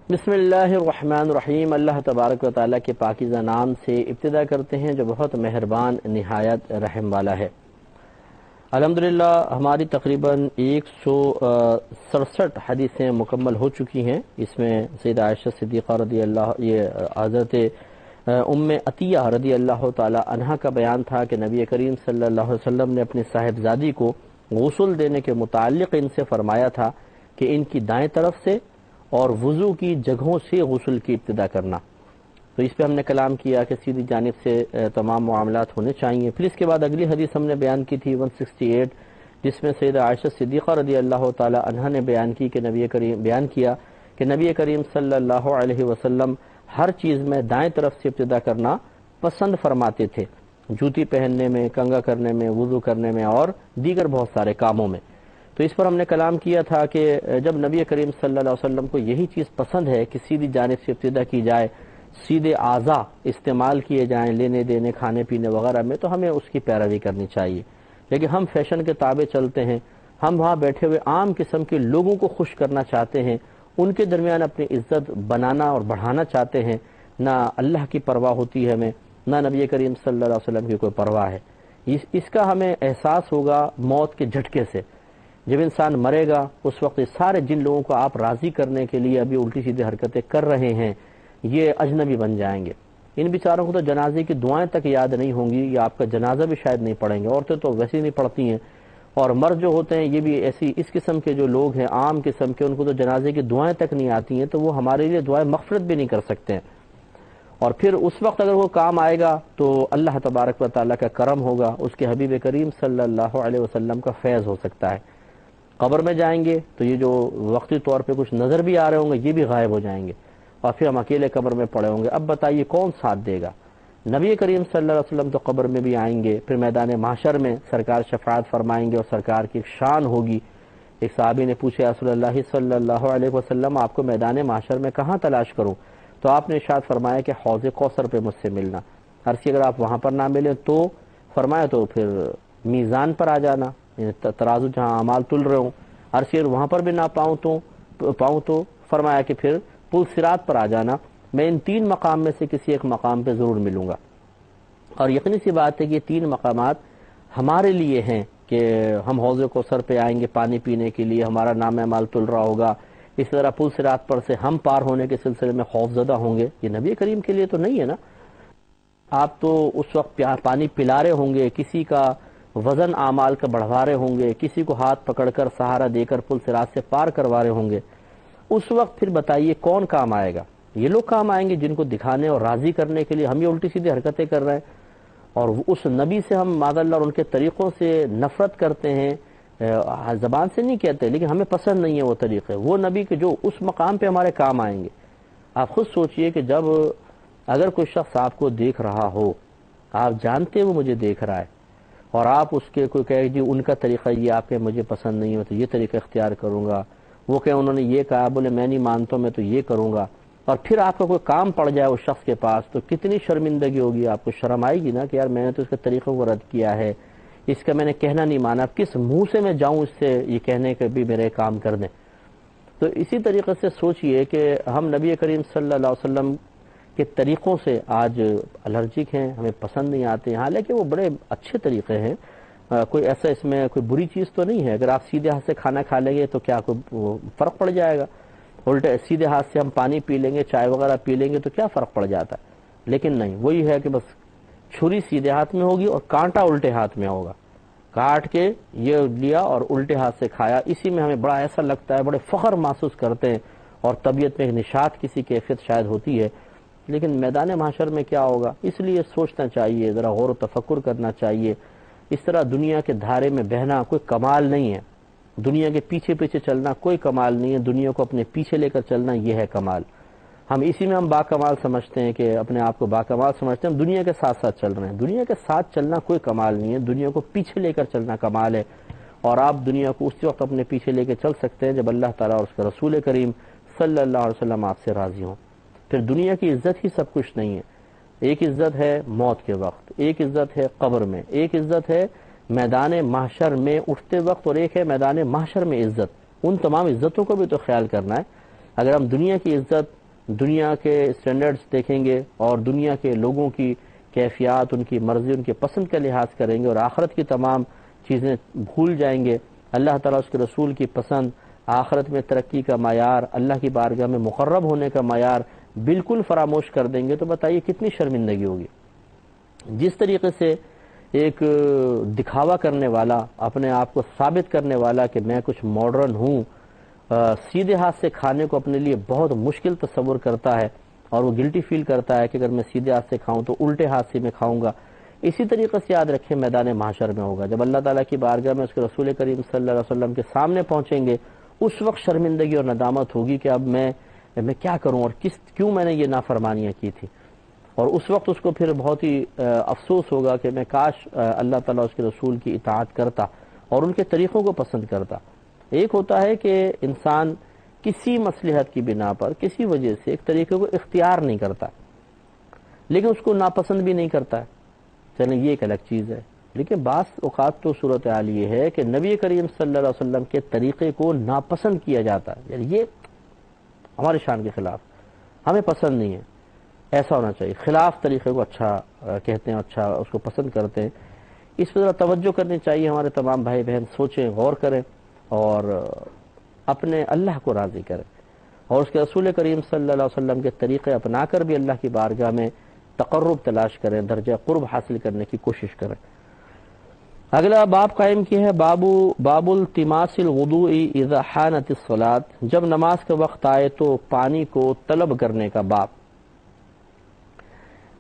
بسم اللہ الرحمن الرحیم۔ اللہ تبارک و تعالیٰ کے پاکیزہ نام سے ابتدا کرتے ہیں جو بہت مہربان نہایت رحم والا ہے۔ الحمدللہ ہماری تقریباً 167 حدیثیں مکمل ہو چکی ہیں۔ اس میں سیدہ عائشہ صدیقہ رضی اللہ حضرت ام عطیہ رضی اللہ تعالی عنہا کا بیان تھا کہ نبی کریم صلی اللہ علیہ وسلم نے اپنی صاحبزادی کو غسل دینے کے متعلق ان سے فرمایا تھا کہ ان کی دائیں طرف سے اور وضو کی جگہوں سے غسل کی ابتدا کرنا۔ تو اس پہ ہم نے کلام کیا کہ سیدھی جانب سے تمام معاملات ہونے چاہیے۔ پھر اس کے بعد اگلی حدیث ہم نے بیان کی تھی 168، جس میں سیدہ عائشہ صدیقہ رضی اللہ تعالی عنہا نے بیان کیا کہ نبی کریم صلی اللہ علیہ وسلم ہر چیز میں دائیں طرف سے ابتدا کرنا پسند فرماتے تھے، جوتی پہننے میں، کنگھا کرنے میں، وضو کرنے میں اور دیگر بہت سارے کاموں میں۔ تو اس پر ہم نے کلام کیا تھا کہ جب نبی کریم صلی اللہ علیہ وسلم کو یہی چیز پسند ہے کہ سیدھی جانب سے ابتدا کی جائے، سیدھے اعضاء استعمال کیے جائیں لینے دینے کھانے پینے وغیرہ میں، تو ہمیں اس کی پیروی کرنی چاہیے۔ لیکن ہم فیشن کے تابع چلتے ہیں، ہم وہاں بیٹھے ہوئے عام قسم کے لوگوں کو خوش کرنا چاہتے ہیں، ان کے درمیان اپنی عزت بنانا اور بڑھانا چاہتے ہیں۔ نہ اللہ کی پرواہ ہوتی ہے ہمیں، نہ نبی کریم صلی اللہ علیہ وسلم کی کوئی پرواہ ہے۔ اس کا ہمیں احساس ہوگا موت کے جھٹکے سے۔ جب انسان مرے گا اس وقت سارے جن لوگوں کو آپ راضی کرنے کے لیے ابھی الٹی سیدھی حرکتیں کر رہے ہیں یہ اجنبی بن جائیں گے۔ ان بیچاروں کو تو جنازے کی دعائیں تک یاد نہیں ہوں گی، یا آپ کا جنازہ بھی شاید نہیں پڑھیں گے۔ عورتیں تو ویسے ہی نہیں پڑھتی ہیں، اور مرد جو ہوتے ہیں یہ بھی اس قسم کے جو لوگ ہیں عام قسم کے، ان کو تو جنازے کی دعائیں تک نہیں آتی ہیں، تو وہ ہمارے لیے دعائیں مغفرت بھی نہیں کر سکتے ہیں۔ اور پھر اس وقت اگر وہ کام آئے گا تو اللہ تبارک و تعالیٰ کا کرم ہوگا، اس کے حبیب کریم صلی اللہ علیہ وسلم کا فیض ہو سکتا ہے۔ قبر میں جائیں گے تو یہ جو وقتی طور پہ کچھ نظر بھی آ رہے ہوں گے یہ بھی غائب ہو جائیں گے، اور پھر ہم اکیلے قبر میں پڑے ہوں گے۔ اب بتائیے کون ساتھ دے گا؟ نبی کریم صلی اللہ علیہ وسلم تو قبر میں بھی آئیں گے، پھر میدان محشر میں سرکار شفاعت فرمائیں گے اور سرکار کی ایک شان ہوگی۔ ایک صحابی نے پوچھا رسول اللہ صلی اللہ علیہ وسلم آپ کو میدان محشر میں کہاں تلاش کروں؟ تو آپ نے ارشاد فرمایا کہ حوض کوثر پہ مجھ سے ملنا۔ عرض کی اگر آپ وہاں پر نہ ملیں تو فرمایا تو پھر میزان پر آ جانا، ترازو جہاں اعمال تل رہے ہوں۔ عرض کی وہاں پر بھی نہ پاؤں تو فرمایا کہ پھر پل صراط پر آ جانا، میں ان تین مقام میں سے کسی ایک مقام پہ ضرور ملوں گا۔ اور یقینی سی بات ہے کہ یہ تین مقامات ہمارے لیے ہیں کہ ہم حوض کوثر پہ آئیں گے پانی پینے کے لیے، ہمارا نام اعمال تل رہا ہوگا، اس طرح پل صراط پر سے ہم پار ہونے کے سلسلے میں خوف زدہ ہوں گے۔ یہ نبی کریم کے لیے تو نہیں ہے نا۔ آپ تو اس وقت پانی پلا رہے ہوں گے، کسی کا وزن اعمال کا بڑھوا رہے ہوں گے، کسی کو ہاتھ پکڑ کر سہارا دے کر پل صراط سے پار کروا رہے ہوں گے۔ اس وقت پھر بتائیے کون کام آئے گا؟ یہ لوگ کام آئیں گے جن کو دکھانے اور راضی کرنے کے لیے ہم یہ الٹی سیدھی حرکتیں کر رہے ہیں، اور اس نبی سے ہم معاذ اللہ اور ان کے طریقوں سے نفرت کرتے ہیں، زبان سے نہیں کہتے لیکن ہمیں پسند نہیں ہے وہ طریقے، وہ نبی کے جو اس مقام پہ ہمارے کام آئیں گے۔ آپ خود سوچئے کہ جب اگر کوئی شخص آپ کو دیکھ رہا ہو، آپ جانتے وہ مجھے دیکھ رہا ہے، اور آپ اس کے کوئی کہے جی ان کا طریقہ یہ آپ کے مجھے پسند نہیں ہو تو یہ طریقہ اختیار کروں گا، وہ کہ انہوں نے یہ کہا بولے میں نہیں مانتا میں تو یہ کروں گا، اور پھر آپ کا کوئی کام پڑ جائے اس شخص کے پاس تو کتنی شرمندگی ہوگی، آپ کو شرم آئے گی نا کہ یار میں نے تو اس کے طریقوں کو رد کیا ہے، اس کا میں نے کہنا نہیں مانا، کس منہ سے میں جاؤں اس سے یہ کہنے کہ بھی میرے کام کر دیں۔ تو اسی طریقے سے سوچئے کہ ہم نبی کریم صلی اللہ علیہ وسلم کے طریقوں سے آج الرجک ہیں، ہمیں پسند نہیں آتے ہیں، حالانکہ وہ بڑے اچھے طریقے ہیں، کوئی ایسا اس میں کوئی بری چیز تو نہیں ہے۔ اگر آپ سیدھے ہاتھ سے کھانا کھا لیں گے تو کیا کوئی فرق پڑ جائے گا؟ الٹے سیدھے ہاتھ سے ہم پانی پی لیں گے، چائے وغیرہ پی لیں گے تو کیا فرق پڑ جاتا ہے؟ لیکن نہیں، وہی ہے کہ بس چھری سیدھے ہاتھ میں ہوگی اور کانٹا الٹے ہاتھ میں ہوگا، کاٹ کے یہ لیا اور الٹے ہاتھ سے کھایا، اسی میں ہمیں بڑا ایسا لگتا ہے، بڑے فخر محسوس کرتے ہیں، اور طبیعت میں ایک نشاط کسی کیفیت شاید ہوتی ہے۔ لیکن میدان محشر میں کیا ہوگا؟ اس لیے سوچنا چاہیے، ذرا غور و تفکر کرنا چاہیے۔ اس طرح دنیا کے دھارے میں بہنا کوئی کمال نہیں ہے، دنیا کے پیچھے پیچھے چلنا کوئی کمال نہیں ہے، دنیا کو اپنے پیچھے لے کر چلنا یہ ہے کمال۔ ہم اسی میں ہم باکمال سمجھتے ہیں کہ اپنے آپ کو باکمال سمجھتے ہیں، ہم دنیا کے ساتھ ساتھ چل رہے ہیں۔ دنیا کے ساتھ چلنا کوئی کمال نہیں ہے، دنیا کو پیچھے لے کر چلنا کمال ہے، اور آپ دنیا کو اس وقت اپنے پیچھے لے کے چل سکتے ہیں جب اللہ تعالیٰ اور اس کا رسول کریم صلی اللہ علیہ وسلم آپ سے راضی ہوں۔ پھر دنیا کی عزت ہی سب کچھ نہیں ہے۔ ایک عزت ہے موت کے وقت، ایک عزت ہے قبر میں، ایک عزت ہے میدان محشر میں اٹھتے وقت، اور ایک ہے میدان محشر میں عزت۔ ان تمام عزتوں کو بھی تو خیال کرنا ہے۔ اگر ہم دنیا کی عزت دنیا کے اسٹینڈرڈز دیکھیں گے اور دنیا کے لوگوں کی کیفیات، ان کی مرضی، ان کے پسند کا لحاظ کریں گے اور آخرت کی تمام چیزیں بھول جائیں گے، اللہ تعالیٰ اس کے رسول کی پسند، آخرت میں ترقی کا معیار، اللہ کی بارگاہ میں مقرب ہونے کا معیار بالکل فراموش کر دیں گے، تو بتائیے کتنی شرمندگی ہوگی۔ جس طریقے سے ایک دکھاوا کرنے والا، اپنے آپ کو ثابت کرنے والا کہ میں کچھ ماڈرن ہوں، سیدھے ہاتھ سے کھانے کو اپنے لیے بہت مشکل تصور کرتا ہے اور وہ گلٹی فیل کرتا ہے کہ اگر میں سیدھے ہاتھ سے کھاؤں تو الٹے ہاتھ سے میں کھاؤں گا، اسی طریقے سے یاد رکھیں میدان محشر میں ہوگا، جب اللہ تعالیٰ کی بارگاہ میں اس کے رسول کریم صلی اللہ علیہ وسلم کے سامنے پہنچیں گے، اس وقت شرمندگی اور ندامت ہوگی کہ اب میں کیا کروں اور کیوں میں نے یہ نافرمانیاں کی تھی، اور اس وقت اس کو پھر بہت ہی افسوس ہوگا کہ میں کاش اللہ تعالیٰ اس کے رسول کی اطاعت کرتا اور ان کے طریقوں کو پسند کرتا۔ ایک ہوتا ہے کہ انسان کسی مصلحت کی بنا پر کسی وجہ سے ایک طریقے کو اختیار نہیں کرتا لیکن اس کو ناپسند بھی نہیں کرتا ہے، چلیں یہ ایک الگ چیز ہے، لیکن بعض اوقات تو صورتحال یہ ہے کہ نبی کریم صلی اللہ علیہ وسلم کے طریقے کو ناپسند کیا جاتا ہے، یعنی یہ ہماری شان کے خلاف، ہمیں پسند نہیں ہے، ایسا ہونا چاہیے، خلاف طریقے کو اچھا کہتے ہیں، اچھا اس کو پسند کرتے ہیں۔ اس پر ذرا توجہ کرنی چاہیے، ہمارے تمام بھائی بہن سوچیں، غور کریں اور اپنے اللہ کو راضی کریں اور اس کے رسول کریم صلی اللہ علیہ وسلم کے طریقے اپنا کر بھی اللہ کی بارگاہ میں تقرب تلاش کریں، درجہ قرب حاصل کرنے کی کوشش کریں۔ اگلا باب قائم کیا ہے باب التماس الوضوء اذا حانت الصلاۃ، جب نماز کا وقت آئے تو پانی کو طلب کرنے کا باب۔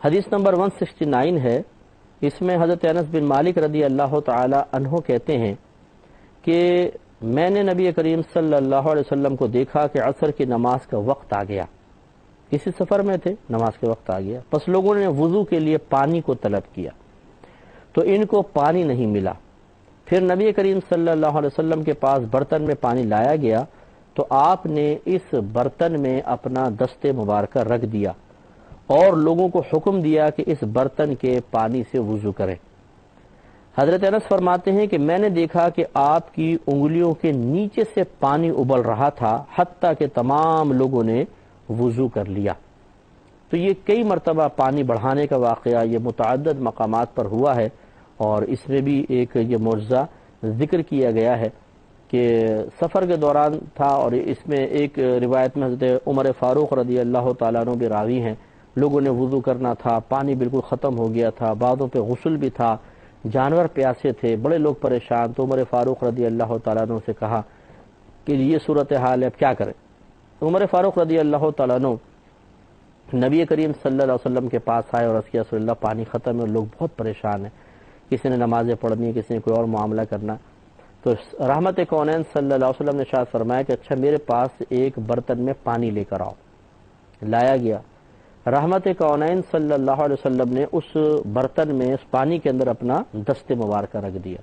حدیث نمبر 169 ہے، اس میں حضرت انس بن مالک رضی اللہ تعالی عنہ کہتے ہیں کہ میں نے نبی کریم صلی اللہ علیہ وسلم کو دیکھا کہ عصر کی نماز کا وقت آ گیا، کسی سفر میں تھے، نماز کے وقت آ گیا، پس لوگوں نے وضو کے لیے پانی کو طلب کیا تو ان کو پانی نہیں ملا، پھر نبی کریم صلی اللہ علیہ وسلم کے پاس برتن میں پانی لایا گیا تو آپ نے اس برتن میں اپنا دست مبارکہ رکھ دیا اور لوگوں کو حکم دیا کہ اس برتن کے پانی سے وضو کریں۔ حضرت انس فرماتے ہیں کہ میں نے دیکھا کہ آپ کی انگلیوں کے نیچے سے پانی ابل رہا تھا حتیٰ کہ تمام لوگوں نے وضو کر لیا۔ تو یہ کئی مرتبہ پانی بڑھانے کا واقعہ یہ متعدد مقامات پر ہوا ہے اور اس میں بھی ایک یہ معجزہ ذکر کیا گیا ہے کہ سفر کے دوران تھا، اور اس میں ایک روایت میں حضرت عمر فاروق رضی اللہ تعالیٰ عنہ بھی راوی ہیں، لوگوں نے وضو کرنا تھا، پانی بالکل ختم ہو گیا تھا، بعضوں پہ غسل بھی تھا، جانور پیاسے تھے، بڑے لوگ پریشان، تو عمر فاروق رضی اللہ تعالیٰ عنہ سے کہا کہ یہ صورتحال ہے، اب کیا کریں؟ عمر فاروق رضی اللہ تعالیٰ عنہ نبی کریم صلی اللہ علیہ وسلم کے پاس آئے اور عرض کیا رسول اللہ پانی ختم ہے اور لوگ بہت پریشان ہیں، کسی نے نمازیں پڑھنی ہے، کسی نے کوئی اور معاملہ کرنا، تو رحمت کونین صلی اللہ علیہ وسلم نے ارشاد فرمایا کہ اچھا میرے پاس ایک برتن میں پانی لے کر آؤ۔ لایا گیا، رحمت کونین صلی اللہ علیہ وسلم نے اس برتن میں اس پانی کے اندر اپنا دست مبارکہ رکھ دیا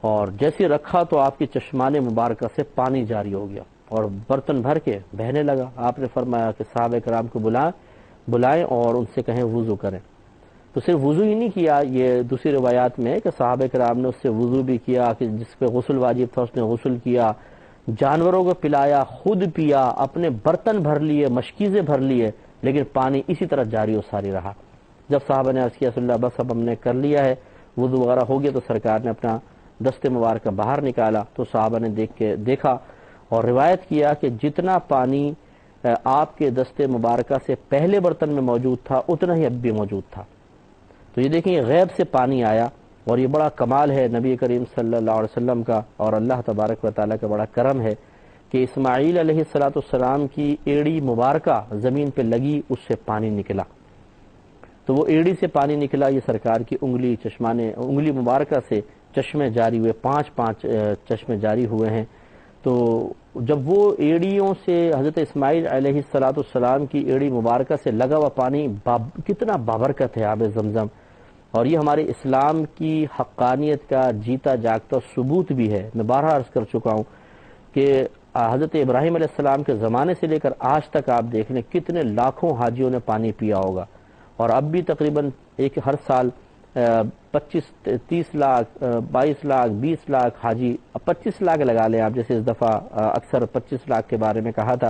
اور جیسے رکھا تو آپ کی چشمان مبارکہ سے پانی جاری ہو گیا اور برتن بھر کے بہنے لگا۔ آپ نے فرمایا کہ صحابہ کرام کو بلائیں اور ان سے کہیں وضو کریں، تو صرف وضو ہی نہیں کیا، یہ دوسری روایات میں کہ صحابہ کرام نے اس سے وضو بھی کیا، کہ جس پہ غسل واجب تھا اس نے غسل کیا، جانوروں کو پلایا، خود پیا، اپنے برتن بھر لیے، مشکیزیں بھر لیے، لیکن پانی اسی طرح جاری و ساری رہا۔ جب صحابہ نے عرض کیا رسول اللہ بس اب ہم نے کر لیا ہے، وضو وغیرہ ہو گیا، تو سرکار نے اپنا دست مبارکہ باہر نکالا تو صحابہ نے دیکھا اور روایت کیا کہ جتنا پانی آپ کے دست مبارکہ سے پہلے برتن میں موجود تھا اتنا ہی اب بھی موجود تھا۔ تو یہ دیکھیں غیب سے پانی آیا اور یہ بڑا کمال ہے نبی کریم صلی اللہ علیہ وسلم کا اور اللہ تبارک و تعالیٰ کا بڑا کرم ہے کہ اسماعیل علیہ السلام کی ایڑی مبارکہ زمین پہ لگی، اس سے پانی نکلا، تو وہ ایڑی سے پانی نکلا، یہ سرکار کی انگلی مبارکہ سے چشمے جاری ہوئے، 5 چشمے جاری ہوئے ہیں۔ تو جب وہ ایڑیوں سے حضرت اسماعیل علیہ السلام کی ایڑی مبارکہ سے لگا ہوا پانی کتنا بابرکت ہے آب زمزم، اور یہ ہمارے اسلام کی حقانیت کا جیتا جاگتا ثبوت بھی ہے۔ میں بارہا عرض کر چکا ہوں کہ حضرت ابراہیم علیہ السلام کے زمانے سے لے کر آج تک آپ دیکھ لیں کتنے لاکھوں حاجیوں نے پانی پیا ہوگا، اور اب بھی تقریباً ہر سال 25-30 لاکھ 22 لاکھ 20 لاکھ حاجی، 25 لاکھ لگا لیں آپ، جیسے اس دفعہ اکثر 25 لاکھ کے بارے میں کہا تھا،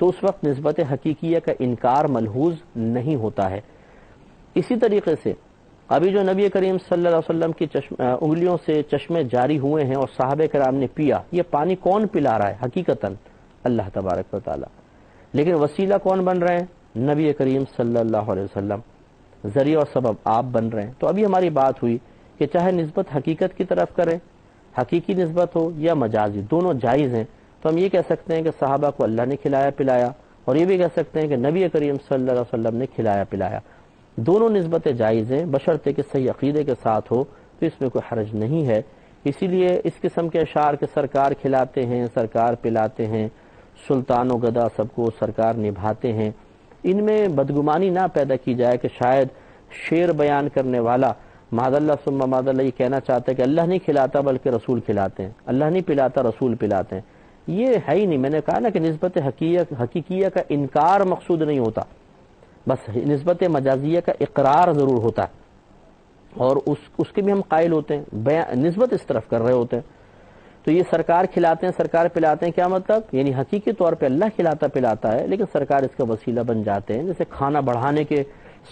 تو اس وقت نسبت حقیقیہ کا انکار ملحوظ نہیں ہوتا ہے۔ اسی طریقے سے ابھی جو نبی کریم صلی اللہ علیہ وسلم کی انگلیوں سے چشمے جاری ہوئے ہیں اور صحابہ کرام نے پیا، یہ پانی کون پلا رہا ہے؟ حقیقتاً اللہ تبارک و تعالی، لیکن وسیلہ کون بن رہے ہیں؟ نبی کریم صلی اللہ علیہ وسلم، ذریعہ اور سبب آپ بن رہے ہیں۔ تو ابھی ہماری بات ہوئی کہ چاہے نسبت حقیقت کی طرف کریں، حقیقی نسبت ہو یا مجازی، دونوں جائز ہیں۔ تو ہم یہ کہہ سکتے ہیں کہ صحابہ کو اللہ نے کھلایا پلایا، اور یہ بھی کہہ سکتے ہیں کہ نبی کریم صلی اللہ علیہ وسلم نے کھلایا پلایا۔ دونوں نسبتیں جائز ہیں بشرطے کہ صحیح عقیدے کے ساتھ ہو، تو اس میں کوئی حرج نہیں ہے۔ اسی لیے اس قسم کے اشعار کے سرکار کھلاتے ہیں، سرکار پلاتے ہیں، سلطان و گدا سب کو سرکار نبھاتے ہیں، ان میں بدگمانی نہ پیدا کی جائے کہ شاید شعر بیان کرنے والا معاذ اللہ ثم معاذ اللہ یہ کہنا چاہتا ہے کہ اللہ نہیں کھلاتا بلکہ رسول کھلاتے ہیں، اللہ نہیں پلاتا رسول پلاتے ہیں۔ یہ ہے ہی نہیں۔ میں نے کہا نا کہ نسبت حقیقیہ کا انکار مقصود نہیں ہوتا، بس نسبت مجازیہ کا اقرار ضرور ہوتا ہے، اور اس کے بھی ہم قائل ہوتے ہیں، نسبت اس طرف کر رہے ہوتے ہیں۔ تو یہ سرکار کھلاتے ہیں، سرکار پلاتے ہیں، کیا مطلب؟ یعنی حقیقی طور پہ اللہ کھلاتا پلاتا ہے، لیکن سرکار اس کا وسیلہ بن جاتے ہیں۔ جیسے کھانا بڑھانے کے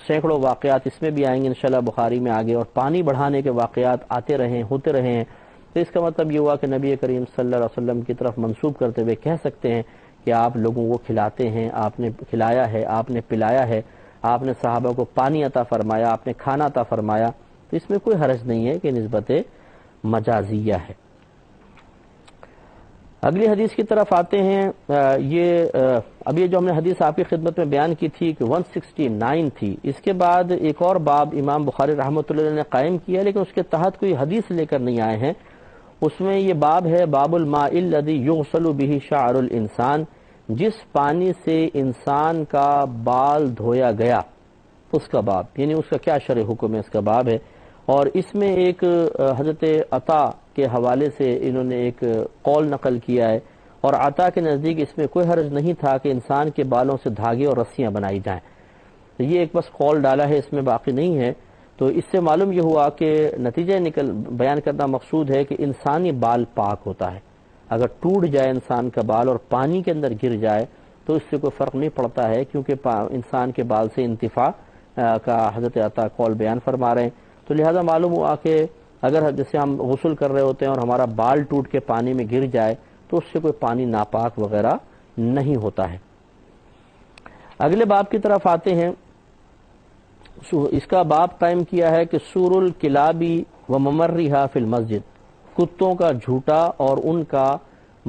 سینکڑوں واقعات اس میں بھی آئیں گے انشاءاللہ بخاری میں آگے، اور پانی بڑھانے کے واقعات آتے رہے ہوتے رہے ہیں۔ تو اس کا مطلب یہ ہوا کہ نبی کریم صلی اللہ علیہ وسلم کی طرف منسوب کرتے ہوئے کہہ سکتے ہیں کہ آپ لوگوں کو کھلاتے ہیں، آپ نے کھلایا ہے، آپ نے پلایا ہے، آپ نے صحابہ کو پانی عطا فرمایا، آپ نے کھانا عطا فرمایا۔ تو اس میں کوئی حرج نہیں ہے کہ نسبت مجازیہ ہے۔ اگلی حدیث کی طرف آتے ہیں۔ اب یہ جو ہم نے حدیث آپ کی خدمت میں بیان کی تھی کہ 169 تھی، اس کے بعد ایک اور باب امام بخاری رحمۃ اللہ علیہ نے قائم کیا، لیکن اس کے تحت کوئی حدیث لے کر نہیں آئے ہیں۔ اس میں یہ باب ہے باب الماء الذی یغسل بہ شعر الانسان، جس پانی سے انسان کا بال دھویا گیا اس کا باب، یعنی اس کا کیا شرع حکم ہے، اس کا باب ہے۔ اور اس میں ایک حضرت عطا کے حوالے سے انہوں نے ایک قول نقل کیا ہے، اور عطا کے نزدیک اس میں کوئی حرج نہیں تھا کہ انسان کے بالوں سے دھاگے اور رسیاں بنائی جائیں۔ تو یہ ایک بس قول ڈالا ہے، اس میں باقی نہیں ہے۔ تو اس سے معلوم یہ ہوا کہ نتیجہ بیان کرنا مقصود ہے کہ انسانی بال پاک ہوتا ہے۔ اگر ٹوٹ جائے انسان کا بال اور پانی کے اندر گر جائے تو اس سے کوئی فرق نہیں پڑتا ہے، کیونکہ انسان کے بال سے انتفاع کا حضرت عطا قول بیان فرما رہے ہیں۔ تو لہذا معلوم ہوا کہ اگر جیسے ہم غسل کر رہے ہوتے ہیں اور ہمارا بال ٹوٹ کے پانی میں گر جائے تو اس سے کوئی پانی ناپاک وغیرہ نہیں ہوتا ہے۔ اگلے باب کی طرف آتے ہیں۔ اس کا باب قائم کیا ہے کہ سور الکلابی و ممرھا فی المسجد، کتوں کا جھوٹا اور ان کا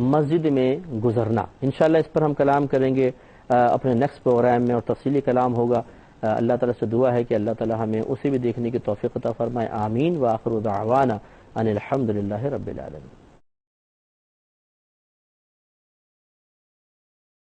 مسجد میں گزرنا۔ انشاءاللہ اس پر ہم کلام کریں گے اپنے نیکسٹ پروگرام میں، اور تفصیلی کلام ہوگا۔ اللہ تعالیٰ سے دعا ہے کہ اللہ تعالیٰ ہمیں اسے بھی دیکھنے کی توفیق عطا فرمائے۔ آمین۔ وآخر دعوانا ان الحمد للہ رب العالمین۔